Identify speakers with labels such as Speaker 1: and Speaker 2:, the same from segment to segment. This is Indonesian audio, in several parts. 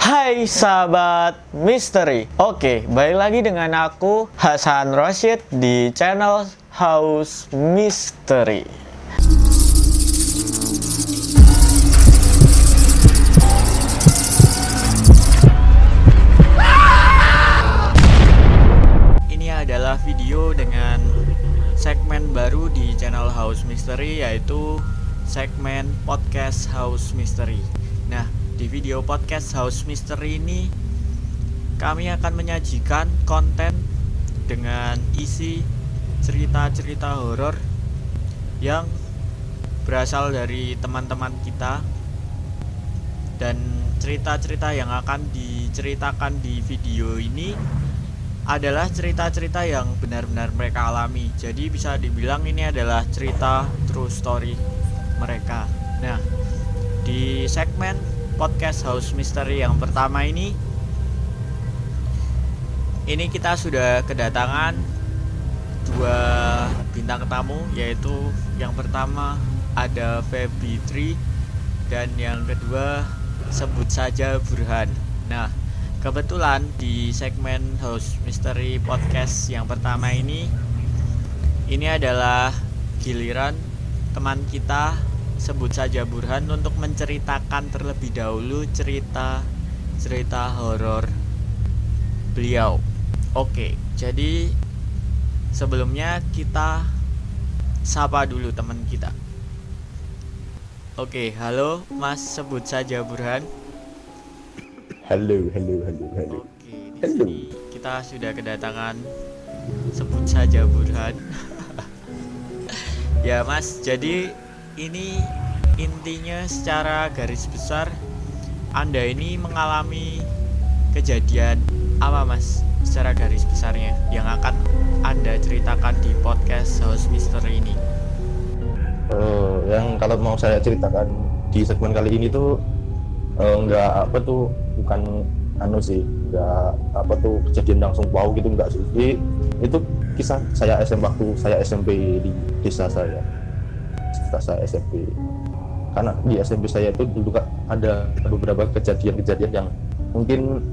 Speaker 1: Hai sahabat misteri. Oke, balik lagi dengan aku Hasan Rosyid di channel House Mystery. Ini adalah video dengan segmen baru di channel House Mystery, yaitu segmen podcast House Mystery. Nah, di video podcast House Mystery ini kami akan menyajikan konten dengan isi cerita-cerita horor yang berasal dari teman-teman kita, dan cerita-cerita yang akan diceritakan di video ini adalah cerita-cerita yang benar-benar mereka alami. Jadi bisa dibilang ini adalah cerita true story mereka. Nah, di segmen podcast House Mystery yang pertama ini kita sudah kedatangan dua bintang tamu, yaitu yang pertama ada Febitri dan yang kedua sebut saja Burhan. Nah, kebetulan di segmen House Mystery podcast yang pertama ini adalah giliran teman kita sebut saja Burhan untuk menceritakan terlebih dahulu cerita horor beliau. Oke, jadi sebelumnya kita sapa dulu teman kita. Oke, halo Mas sebut saja Burhan.
Speaker 2: Halo.
Speaker 1: Oke, di sini kita sudah kedatangan sebut saja Burhan. Ya Mas, jadi ini intinya secara garis besar Anda ini mengalami kejadian apa Mas, secara garis besarnya yang akan Anda ceritakan di podcast House Mystery ini?
Speaker 2: Yang kalau mau saya ceritakan di segmen kali ini tuh bukan kejadian langsung wow gitu, enggak sih. Jadi itu kisah saya waktu saya SMP di desa saya. Cerita saya SMP, karena di SMP saya itu dulu ada beberapa kejadian-kejadian yang mungkin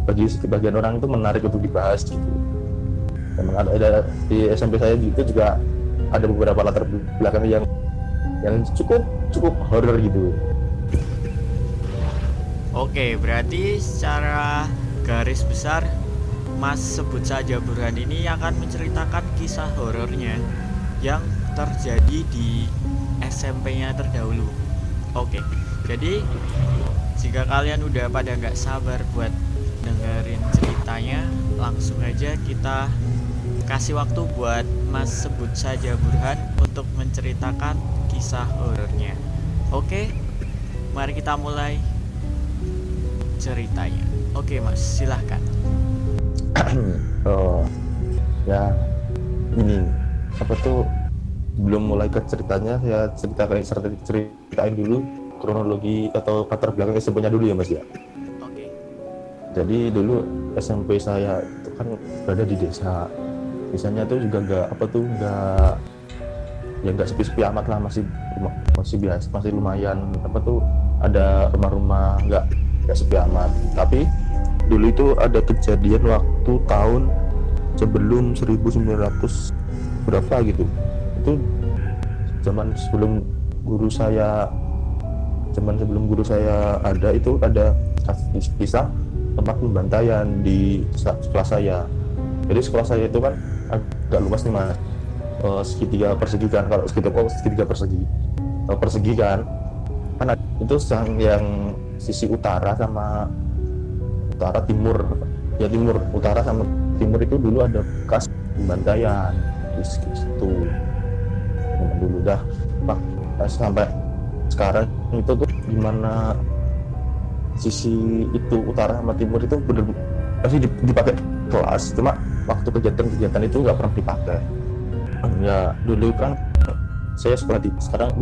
Speaker 2: bagi sebagian orang itu menarik untuk dibahas gitu. Memang ada di SMP saya itu juga ada beberapa latar belakang yang cukup horor gitu.
Speaker 1: Oke, berarti secara garis besar Mas sebut saja Burhan ini akan menceritakan kisah horornya yang terjadi di SMP-nya terdahulu. Oke, jadi jika kalian udah pada nggak sabar buat dengerin ceritanya, langsung aja kita kasih waktu buat Mas sebut saja Burhan untuk menceritakan kisah horornya. Oke, mari kita mulai ceritanya. Oke Mas, silahkan.
Speaker 2: Belum mulai ke ceritanya, saya ceritain dulu kronologi atau latar belakang SMP-nya dulu ya Mas ya.
Speaker 1: Oke.
Speaker 2: Jadi dulu SMP saya itu kan berada di desa. Desanya tuh juga nggak sepi-sepi amat lah, masih biasa, masih lumayan ada rumah-rumah nggak sepi amat. Tapi dulu itu ada kejadian waktu tahun sebelum 1900 berapa gitu. Itu zaman sebelum guru saya ada, itu ada kisah tempat pembantaian di sekolah saya. Jadi sekolah saya itu kan agak luas nih Mas, segitiga persegi kan, kalau segitiga persegi kan itu yang sisi utara sama utara sama timur itu dulu ada bekas pembantaian di situ. Dulu dah sampai sekarang itu tuh gimana, sisi itu utara sama timur itu bener masih dipakai kelas, cuma waktu kegiatan itu nggak pernah dipakai. Ya dulu kan saya sekolah di sana.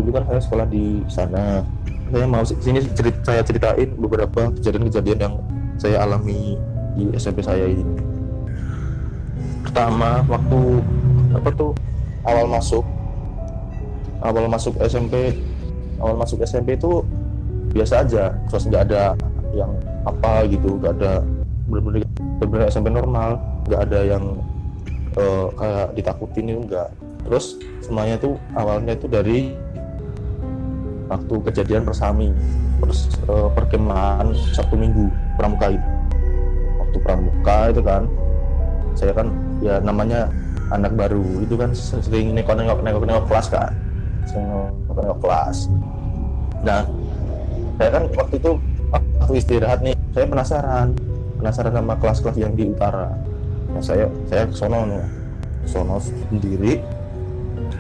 Speaker 2: Saya mau sini saya ceritain beberapa kejadian-kejadian yang saya alami di SMP saya ini. Pertama, waktu awal masuk SMP itu biasa aja, terus nggak ada yang apa gitu, nggak ada, bener-bener SMP normal, nggak ada yang kayak ditakutin itu enggak. Terus semuanya tuh awalnya itu dari waktu kejadian Persami, perkemahan Sabtu Minggu Pramuka itu. Waktu Pramuka itu kan, saya kan ya namanya anak baru itu kan sering nengok kelas kan, sering nengok kelas. Nah, saya kan waktu itu waktu istirahat nih, saya penasaran sama kelas-kelas yang di utara. Nah, saya ke sono sendiri.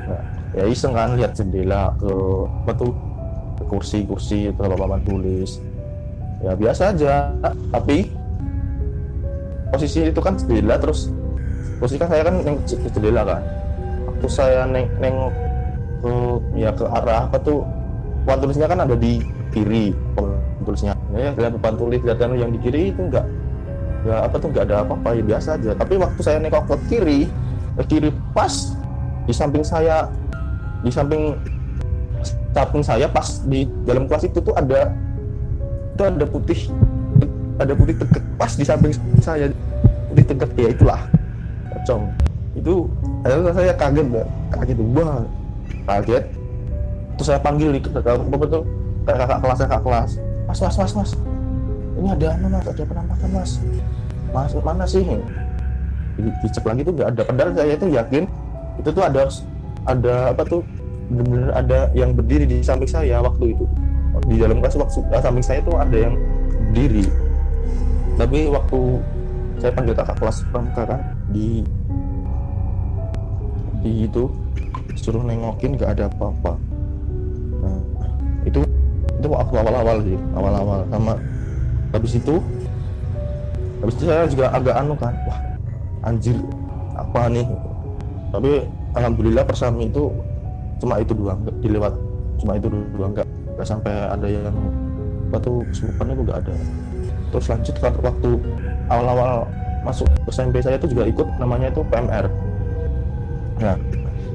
Speaker 2: Nah, ya iseng kan lihat jendela ke apa tuh, ke kursi itu papan tulis. Ya biasa aja, tapi posisi itu kan jendela, terus posisi kan saya kan nengok ke jendela kan. Waktu saya nengok ke ya ke arah apa tuh, papan tulisnya kan ada di kiri, papan tulisnya. Ya lihat papan tulis, lihat yang di kiri itu enggak ada apa-apa, ya biasa aja. Tapi waktu saya nengok ke kiri pas di samping saya pas di dalam kelas itu tuh ada putih tegak pas di samping saya, putih tegak, ya itulah pocong itu. Saya kaget terus saya panggil apa tuh kakak kelas, mas, ini ada apa mas, ada penampakan mas mana sih? Dicek lagi tuh nggak ada, padahal saya itu yakin itu tuh ada apa tuh, benar-benar ada yang berdiri di samping saya waktu itu, di dalam kelas. Waktu samping saya tuh ada yang berdiri. Tapi waktu saya panggil kakak kelas pramuka kan, di itu suruh nengokin nggak ada apa-apa. Nah, itu waktu awal-awal sama habis itu saya juga agak kan, wah anjir apa nih. Tapi alhamdulillah Persami itu cuma itu doang, nggak sampai ada yang apa tuh kesurupan, itu nggak ada. Terus lanjut waktu awal-awal masuk SMP, saya itu juga ikut namanya itu PMR. Nah,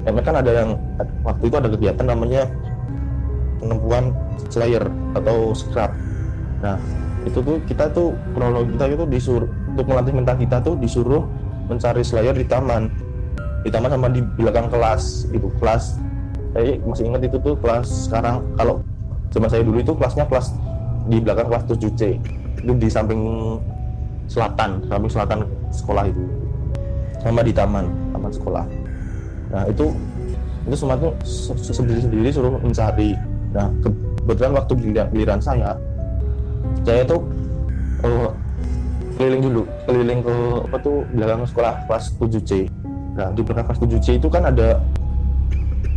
Speaker 2: PMR kan ada yang waktu itu ada kegiatan namanya penemuan slayer atau scrap. Nah, itu tuh kita tuh kronologi kita itu disuruh untuk melatih mental kita tuh disuruh mencari slayer di taman sama di belakang kelas. Itu kelas, saya masih ingat itu tuh kelas. Sekarang kalau zaman saya dulu itu kelas di belakang kelas 7C, itu di samping selatan sekolah itu, sama di taman sekolah. Nah itu semua tuh sendiri suruh mencari. Nah kebetulan waktu giliran saya tuh keliling ke apa tuh belakang sekolah kelas 7C. Nah di belakang kelas 7C itu kan ada,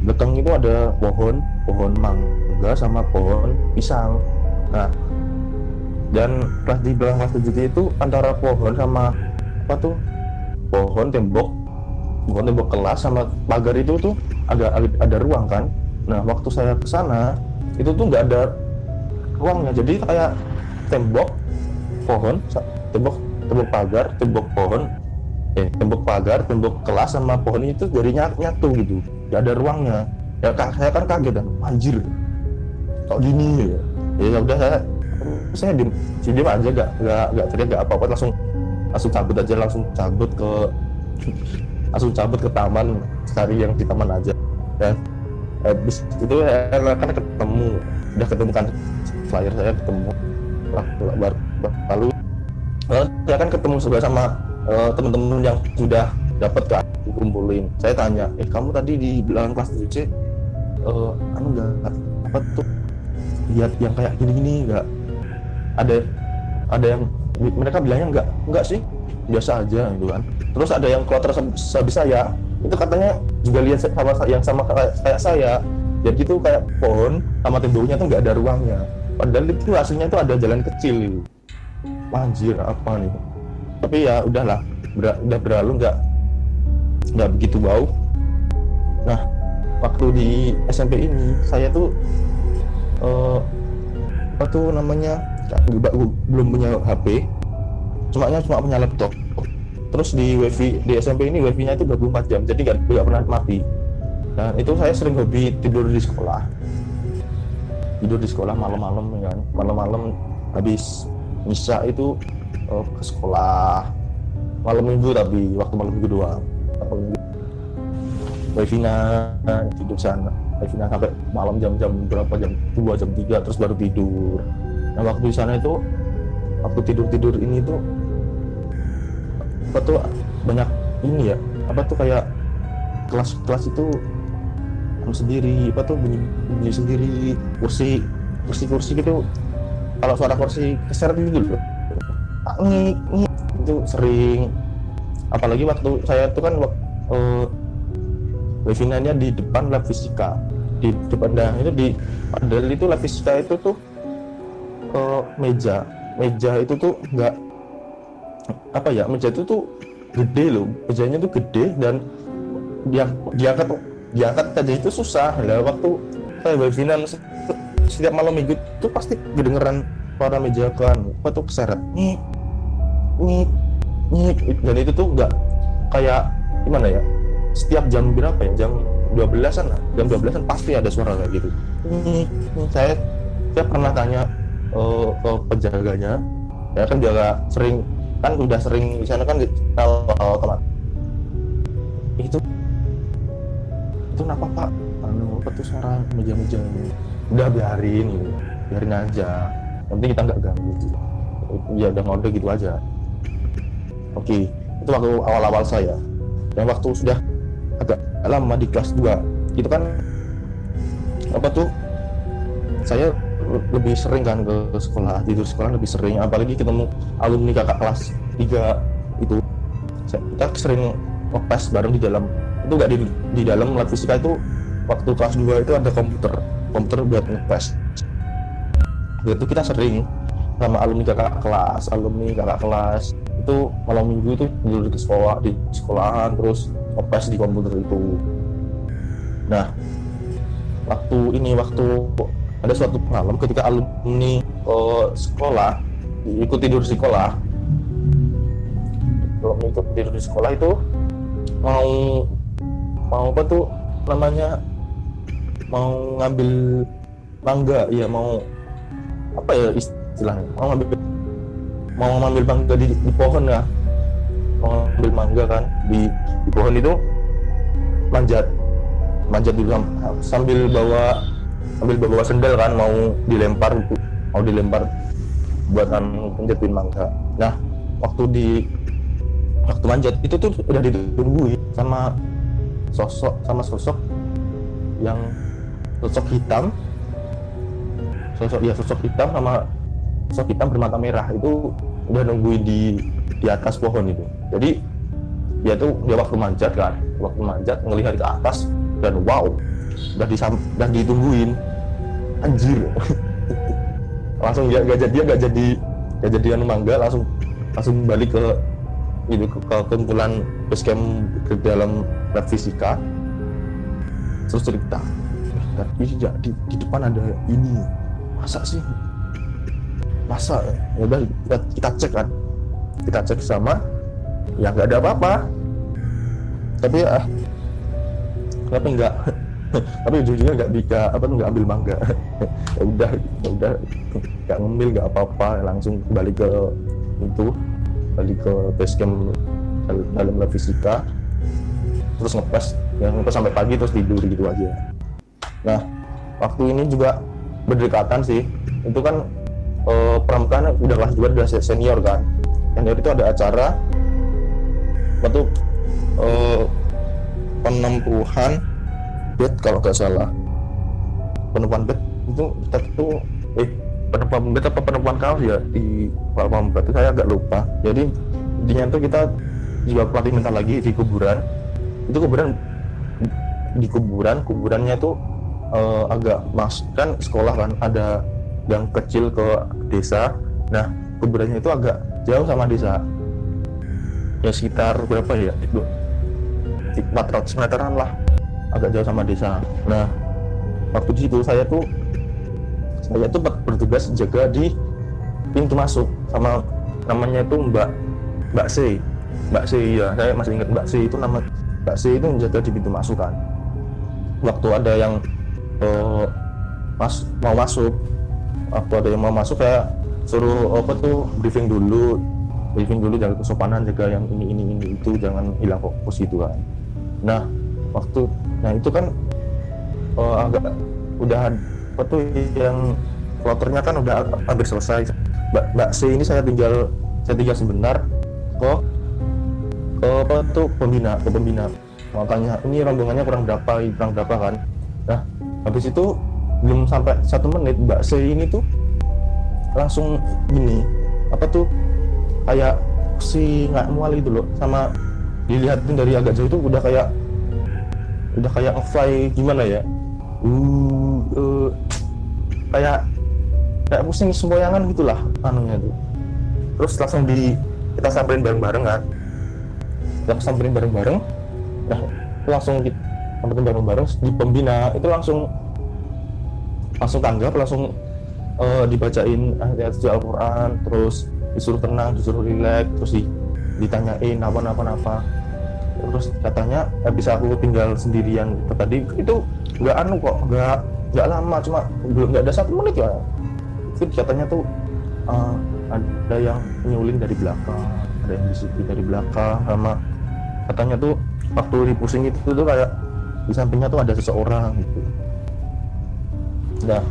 Speaker 2: belakang itu ada pohon mangga sama pohon pisang. Nah dan kelas di belakang kelas 7C itu antara pohon sama apa tuh, pohon tembok kelas sama pagar itu tuh ada ruang kan. Nah waktu saya ke sana itu tuh nggak ada ruangnya, jadi kayak tembok pagar, tembok kelas sama pohon itu dari nyatu gitu, nggak ada ruangnya. Ya saya kan kaget kan, anjir kok gini ya udah saya diem aja, nggak teriak, nggak apa-apa, langsung cabut ke taman, cari yang di taman aja. Dan habis itu kan ketemu kan flyer, saya ketemu lalu saya kan ketemu juga sama teman-teman yang sudah dapat kan, dikumpulin. Saya tanya, kamu tadi di belakang kelas 7C nggak apa tuh lihat yang kayak gini nggak ada yang, mereka bilangnya enggak sih, biasa aja gitu kan. Terus ada yang keluar habis saya itu katanya juga lihat sama kayak saya, jadi itu kayak pohon sama temboknya tuh nggak ada ruangnya, padahal itu aslinya tuh ada jalan kecil itu. Anjir apa nih. Tapi ya udahlah, udah berlalu, nggak begitu bau. Nah waktu di SMP ini saya tuh apa tuh namanya, belum punya HP, cuma punya laptop. Terus di wifi di SMP ini wifi-nya itu 24 jam, jadi nggak pernah mati. Dan itu saya sering hobi tidur di sekolah malam-malam kan, habis misa itu ke sekolah malam minggu, tapi waktu malam minggu doang. Wevina tidur sana, Wevina sampai malam jam berapa, jam 2, jam 3 terus baru tidur. Nah waktu di sana itu, waktu tidur ini tuh apa tuh banyak ini ya, apa tuh kayak kelas itu sendiri, apa tuh bunyi sendiri, kursi gitu, kalau suara kursi keseret gitu loh, ngik itu sering. Apalagi waktu saya tuh kan wefinanya di depan lab fisika, di depan, dah itu di padahal itu lab fisika itu tuh meja itu tuh enggak apa ya, meja itu tuh gede loh, mejanya tuh gede dan diangkat aja itu susah. Lah waktu saya webinar setiap malam minggu itu pasti kedengeran suara meja kan apa tuh keseret nyik, dan itu tuh enggak kayak gimana ya, setiap jam berapa ya, jam 12-an lah, jam 12-an pasti ada suara kayak gitu. Saya pernah tanya ke penjaganya, ya kan jaga sering, kan udah sering di sana kan kalau teman itu kenapa Pak, apa tuh suara meja-meja ini? Udah biarin aja, nanti kita nggak ganggu gitu. Ya udah ngode gitu aja. Oke, itu waktu awal-awal saya. Dan waktu sudah agak lama di kelas 2 itu kan apa tuh, saya lebih sering kan ke sekolah, tidur sekolah lebih sering, apalagi ketemu alumni kakak kelas 3 itu. Kita sering ngepes bareng di dalam, itu nggak di dalam lab fisika itu. Waktu kelas 2 itu ada komputer buat ngepes, itu kita sering sama alumni kakak kelas itu malam minggu itu tidur di sekolahan terus ngepes di komputer itu. Nah waktu ada suatu malam ketika alumni sekolah ikut tidur di sekolah, itu mau apa tuh namanya, mau ngambil mangga ya, mau apa ya istilahnya, mau ngambil mangga di pohon ya, mau ngambil mangga kan di pohon itu, manjat dulu sambil bawa sendal kan, mau dilempar buat menjatuhin mangga. Nah waktu manjat itu tuh udah ditungguin sama sosok yang sosok hitam sama sosok hitam bermata merah itu udah nungguin di atas pohon itu. Jadi dia waktu manjat ngelihat ke atas dan wow, udah ditungguin, anjir. Langsung dia nggak jadi mangga, langsung balik ke kumpulan basecamp ke dalam lab fisika, terus cerita, tapi di depan ada ini, masa ya udah kita cek sama, ya nggak ada apa-apa, tapi tapi ujung-ujungnya nggak ambil mangga. ya udah nggak ngemil, nggak apa-apa, langsung balik ke basecamp dalam lab fisika, terus ngepes sampai pagi, terus tidur gitu aja. Nah waktu ini juga berdekatan sih, itu kan pramukaan udah kelas 2, udah senior kan. Senior itu ada acara waktu penempuhan bed kalau nggak salah, penempuhan bed itu kita tuh penempuhan bed apa penempuhan kaos ya di penempuhan bed itu, saya agak lupa. Jadi intinya tuh kita juga pelatih mental lagi di kuburan. Itu kuburannya tuh agak kan sekolah kan ada gang kecil ke desa. Nah kuburannya itu agak jauh sama desa, ya sekitar berapa ya, 400 meteran lah, agak jauh sama desa. Nah waktu di situ saya tuh bertugas jaga di pintu masuk, sama namanya itu Mbak C ya, saya masih ingat Mbak C itu, nama Mbak C itu menjaga di pintu masuk kan. Waktu ada yang mau masuk, saya suruh apa tuh briefing dulu jaga kesopanan, jaga yang ini itu, jangan hilang fokus gitu kan. Nah itu kan agak udah apa tuh yang kloternya kan udah hampir selesai. Mbak C ini saya tinggal sebentar ke apa tuh pembina makanya ini rombongannya kurang berapa kan. Nah habis itu belum sampai 1 menit Mbak C ini tuh langsung gini apa tuh kayak si nggak mual gitu loh, sama dilihatin dari agak jauh tuh udah kayak nge-fly gimana ya, kayak pusing sempoyangan gitulah anunya tuh. Terus langsung kita samperin bareng-bareng kan, nah langsung kita samperin bareng-bareng di pembina itu langsung tanggap, langsung dibacain ayat suci Al-Quran, terus disuruh tenang, disuruh rileks, terus ditanyain apa. Terus katanya bisa aku tinggal sendirian tadi itu nggak lama, cuma belum nggak ada 1 menit ya. Itu katanya tuh ada yang nyuling dari belakang, ada yang disiplin dari belakang, sama katanya tuh waktu dipusing itu tuh kayak di sampingnya tuh ada seseorang gitu. Nah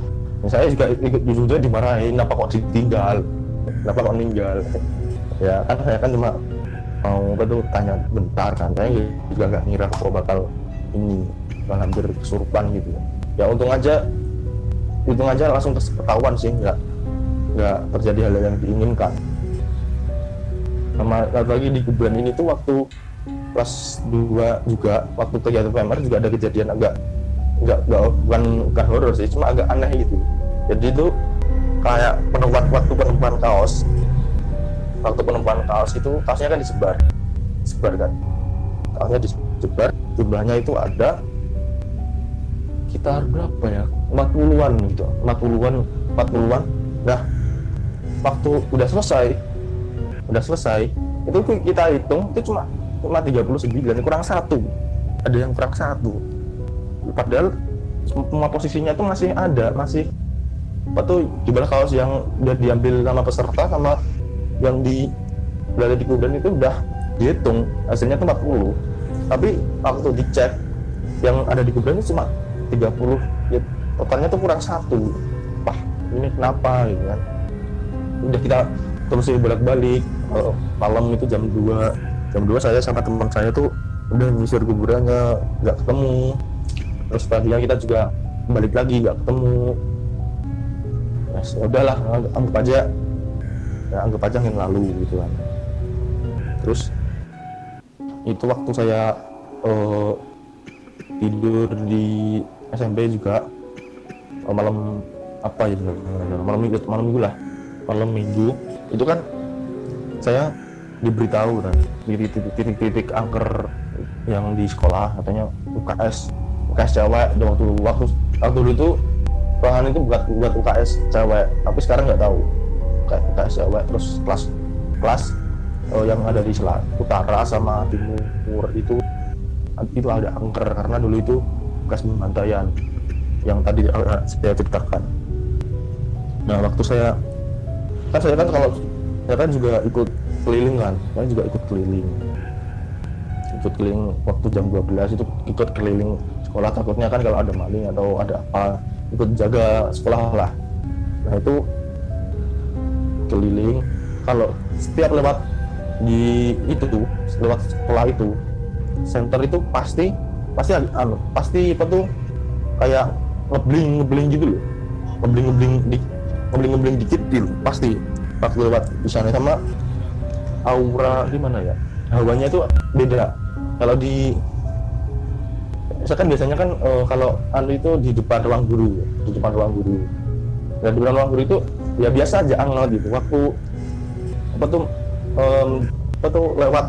Speaker 2: saya juga dimarahin, kenapa kok ditinggal, kenapa kok meninggal ya kan. Saya kan cuma mau tanya bentar kan, saya juga nggak ngira kok bakal hampir kesurupan gitu ya. Untung aja langsung ketahuan sih, nggak terjadi hal yang diinginkan. Sama lagi di kuburan ini tuh waktu kelas 2 juga, waktu kegiatan PMR juga ada kejadian bukan horor sih, cuma agak aneh gitu. Jadi itu kayak waktu penemuan kaos itu kaosnya kan disebar kan, kaosnya disebar, jumlahnya itu ada sekitar berapa ya, 40-an gitu, 40-an. Nah waktu udah selesai itu kita hitung itu cuma 39, kurang 1, ada yang kurang 1, padahal semua posisinya itu masih apa tuh jumlah kaos yang udah diambil sama peserta sama yang berada di kuburan itu udah dihitung, hasilnya tuh 40, tapi waktu dicek yang ada di kuburan itu cuma 30 ya, totalnya tuh kurang 1. Wah ini kenapa gitu kan. Udah kita terusin bolak-balik, malam itu jam 2 saya sama teman saya tuh udah nyisir kuburannya, nggak ketemu. Terus paginya kita juga balik lagi, nggak ketemu. Ya udahlah, anggap aja yang lalu gitu kan. Terus itu waktu saya tidur di SMP juga malam minggu itu kan saya diberitahu kan titik-titik angker yang di sekolah, katanya UKS cewek. Waktu dulu itu ruangan itu buat UKS cewek, tapi sekarang nggak tahu kayak UKS cewek. Terus kelas yang ada di utara sama timur itu ada angker, karena dulu itu bekas pembantaian yang tadi saya ceritakan. Nah waktu saya kan juga ikut keliling kan, saya juga ikut keliling waktu jam 12 itu, ikut keliling sekolah, takutnya kan kalau ada maling atau ada apa, ikut jaga sekolah lah. Nah itu keliling, kalau setiap lewat sekolah itu, center itu pasti apa tuh kayak ngebling gitu loh, ngebling dikit pasti waktu lewat di sana. Sama aura gimana ya, hawanya itu beda. Kalau misalkan biasanya kan kalau itu di depan ruang guru. Dan di depan ruang guru itu ya biasa aja anget gitu. Waktu lewat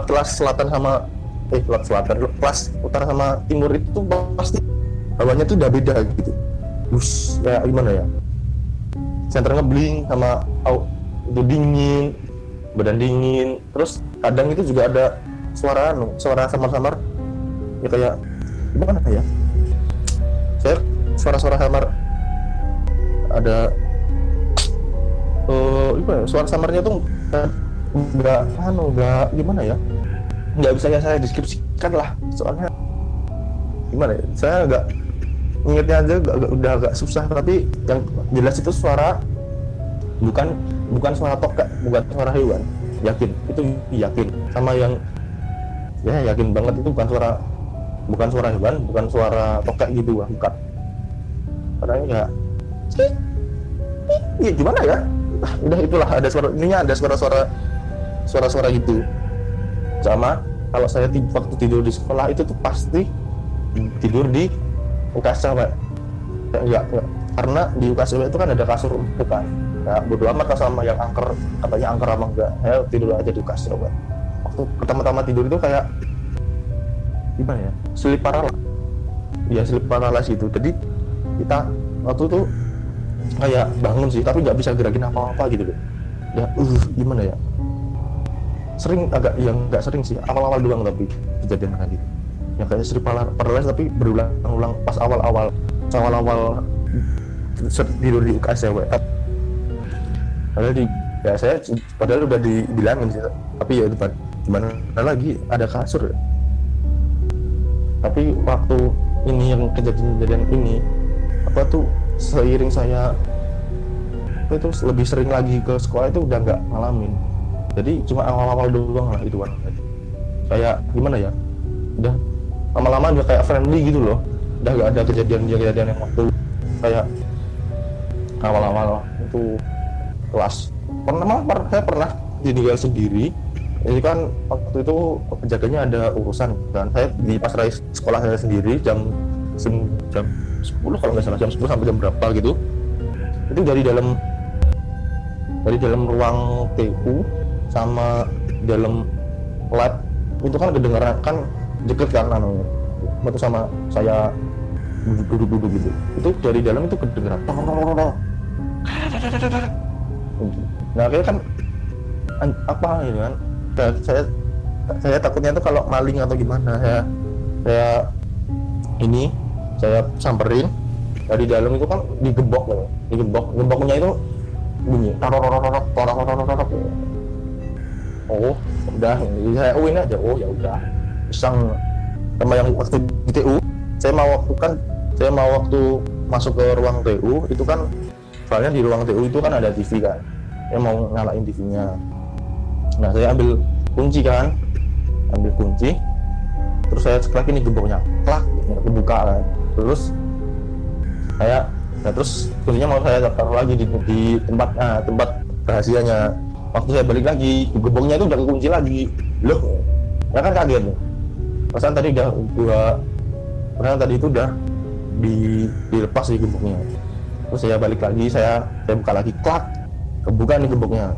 Speaker 2: kelas selatan sama kelas utara sama timur itu tuh pasti hawanya tuh udah beda gitu. Terus kayak gimana ya, center ngebling sama itu dingin, badan dingin. Terus kadang itu juga ada suara samar-samar ya, kayak gimana ya, suara samar, ada suara samarnya tuh nggak gimana ya, nggak bisa saya deskripsikan lah, soalnya gimana ya, saya nggak ingetnya aja udah agak susah. Tapi yang jelas itu suara bukan suara tokek, bukan suara hewan, yakin sama yang ya, yakin banget itu bukan suara hewan, bukan suara tokek gitu, bukan. Karena ya gimana ya, udah itulah, ada suara gitu. Sama kalau saya waktu tidur di sekolah itu tuh pasti tidur di UKS Pak. Enggak, karena di UKS itu kan ada kasur empuk kan. Ya bodo amat sama yang angker, katanya angker apa enggak, saya tidur aja di UKS Pak. Waktu pertama-tama tidur itu kayak gimana ya, sleep paralysis gitu. Jadi kita waktu itu kayak bangun sih, tapi nggak bisa gerakin apa-apa gitu loh. Ya gimana ya, nggak sering sih, awal-awal doang tapi kejadian kayak gitu. Ya kayak sleep paralysis tapi berulang-ulang pas awal-awal tidur di UKS ya. Padahal udah dibilangin sih, tapi ya gimana lagi, ada kasur ya. Tapi waktu ini yang kejadian ini seiring saya itu lebih sering lagi ke sekolah itu udah nggak ngalamin. Jadi cuma awal-awal doang lah itu kan. Kayak gimana ya, udah lama-lama udah kayak friendly gitu loh. Udah nggak ada kejadian yang waktu kayak awal-awal itu kelas. Saya pernah tinggal sendiri. Jadi kan waktu itu penjaganya ada urusan dan saya di pas sekolah saya sendiri jam 10 kalau nggak salah, jam 10 sampai jam berapa gitu. Itu dari dalam ruang TU sama dalam lab itu kan kedengaran, kan deket kan itu sama saya duduk gitu. Itu dari dalam itu kedengaran. Nah kayak kan apa ini kan, saya takutnya tuh kalau maling atau gimana, saya samperin. Dari dalam itu kan digemboknya itu bunyi oh udah, saya uin aja, oh ya udah iseng. Sama yang waktu di TU saya mau waktu masuk ke ruang TU itu kan, soalnya di ruang TU itu kan ada TV kan, saya mau nyalain TV-nya. Nah saya ambil kunci, terus saya cek lagi nih gemboknya, klak, kebuka kan. Terus kuncinya mau saya taruh lagi di tempat rahasianya. Waktu saya balik lagi, gemboknya itu udah kekunci lagi. Loh, ya kan kaget nih. Perasaan tadi itu udah dilepas di gemboknya. Terus saya balik lagi, saya buka lagi, klak, kebuka nih gemboknya.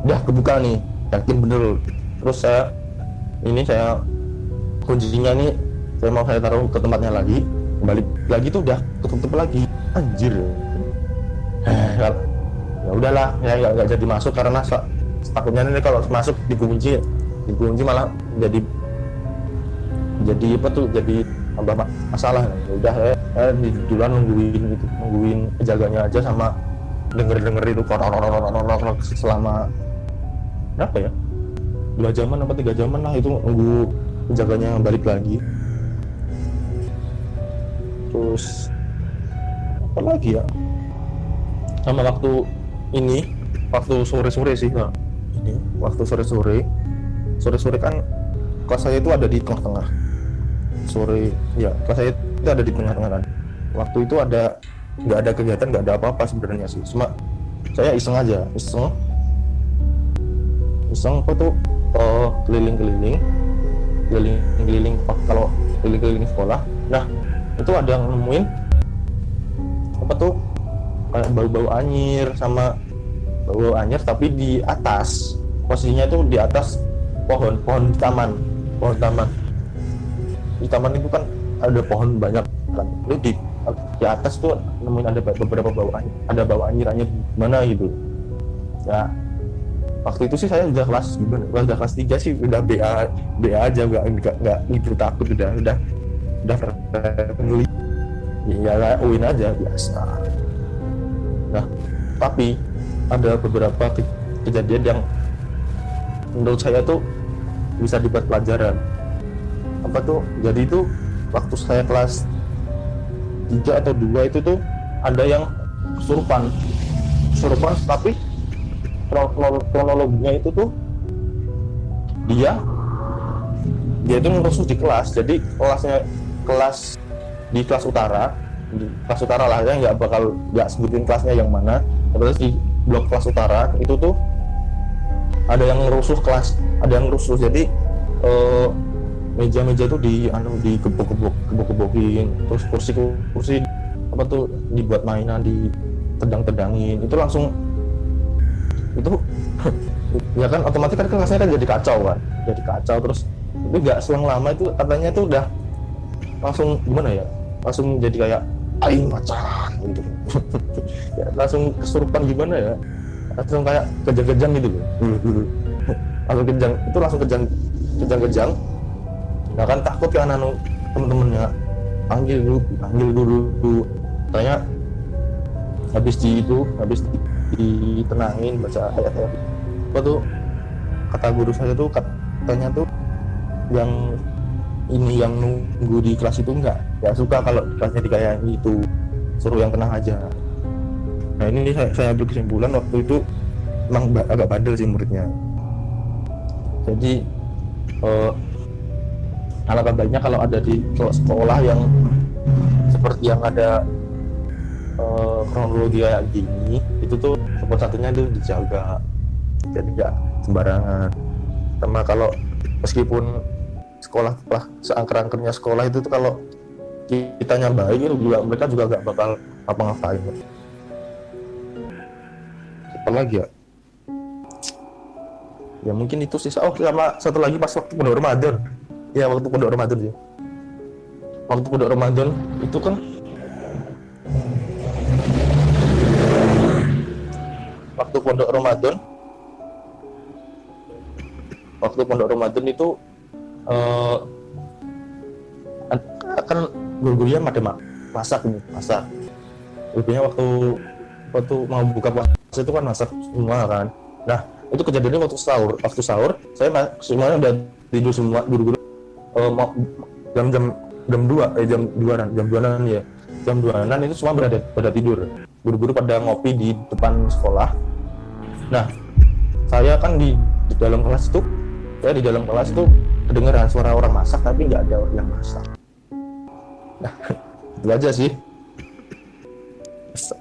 Speaker 2: Udah kebuka nih, yakin bener. Terus saya kuncinya nih saya taruh ke tempatnya lagi, balik lagi tuh udah ketutup lagi. Anjir. Ya udahlah, ya nggak jadi masuk karena takutnya nih kalau masuk dikunci malah jadi tambah masalah. Ya udah, saya di duluan nungguin penjaganya aja, sama denger itu selama berapa ya, 2 jaman apa 3 jaman lah itu, nunggu penjaganya balik lagi. Terus apa lagi ya, sama waktu sore-sore sih. Nah, ini waktu sore-sore kan kelas saya itu ada di tengah-tengah. Kelas saya itu ada di tengah-tengah kan. Waktu itu nggak ada kegiatan, nggak ada apa-apa sebenarnya sih, cuma saya iseng apa tuh, keliling-keliling kalau keliling sekolah. Nah itu ada yang nemuin apa tuh, kayak bau anyir tapi di atas, posisinya itu di atas pohon taman. Di taman itu kan ada pohon banyak kan, itu di atas tuh nemuin ada beberapa bau anyir mana gitu ya. Waktu itu sih saya udah kelas 3 sih, udah BA aja, nggak gitu takut, udah friendly ya, uin aja biasa. Nah tapi ada beberapa kejadian yang menurut saya tuh bisa dibuat pelajaran. Apa tuh? Jadi itu waktu saya kelas 3 atau 2 itu tuh ada yang kesurupan tapi kronologinya itu tuh dia itu ngerusuh di kelas. Jadi di kelas utara lah, ya nggak sebutin kelasnya yang mana, terus di blok kelas utara itu tuh ada yang ngerusuh. Jadi meja-meja tuh digebok-gebokin, terus kursi apa tuh dibuat mainan, ditendang-tendangin. Itu langsung itu ya kan otomatis kan kelasnya kan jadi kacau. Terus itu nggak selang lama itu katanya tuh udah langsung gimana ya, langsung jadi kayak aing macan gitu. Ya, langsung kesurupan gimana ya, langsung kayak kejang-kejang gitu langsung kejang. Nah kan takut kan temen-temennya panggil dulu. Tanya habis ditenangin baca ayat-ayat. Apa tuh kata guru saya tuh, katanya tuh yang nunggu di kelas itu nggak suka kalau kelasnya dikayain itu, suruh yang tenang aja. Nah ini saya ambil kesimpulan waktu itu emang agak bandel sih muridnya. Jadi alangkah baiknya kalau ada di sekolah yang seperti yang ada kronologi kayak gini, itu tuh satunya itu dijaga, jadi nggak sembarangan. Sama kalau meskipun sekolah lah seangker-angkernya sekolah itu tuh, kalau kita nyambai itu juga mereka juga nggak bakal apa-ngapain. Apa lagi ya mungkin itu sih. Sama satu lagi pas waktu pondok Ramadan. Ya waktu pondok Ramadan sih. Waktu pondok Ramadan itu kan waktu pondok Ramadan itu kan guru-gurunya pada masak. Gurunya waktu mau buka puasa itu kan masak semua kan. Nah itu kejadiannya waktu sahur saya semuanya udah tidur semua. Guru-guru mau jam 2 jam 2-an ya. Jam 2-an itu semua pada tidur. Guru-guru pada ngopi di depan sekolah. Nah, saya kan di dalam kelas itu kedengeran suara orang masak tapi nggak ada yang masak. Nah, itu aja sih.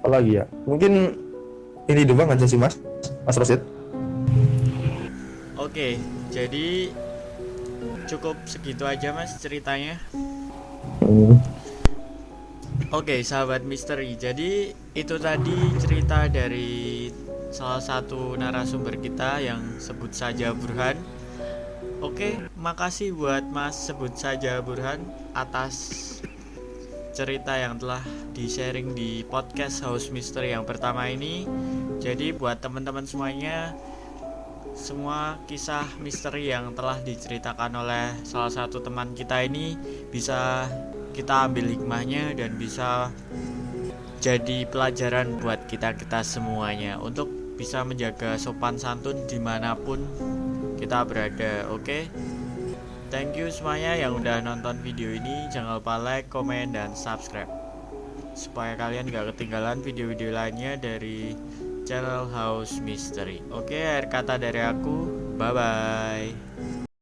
Speaker 2: Apa lagi ya? Mungkin ini doang aja sih Mas Rosid.
Speaker 1: Oke, jadi cukup segitu aja Mas ceritanya. Oke, sahabat misteri. Jadi itu tadi cerita dari salah satu narasumber kita yang sebut saja Burhan. Oke, makasih buat Mas sebut saja Burhan atas cerita yang telah di-sharing di podcast House Mystery yang pertama ini. Jadi buat teman-teman semuanya, semua kisah misteri yang telah diceritakan oleh salah satu teman kita ini bisa kita ambil hikmahnya dan bisa jadi pelajaran buat kita semuanya untuk bisa menjaga sopan santun dimanapun kita berada. Oke? Thank you semuanya yang udah nonton video ini. Jangan lupa like, komen, dan subscribe supaya kalian gak ketinggalan video-video lainnya dari channel House Mystery. Oke, akhir kata dari aku, bye bye.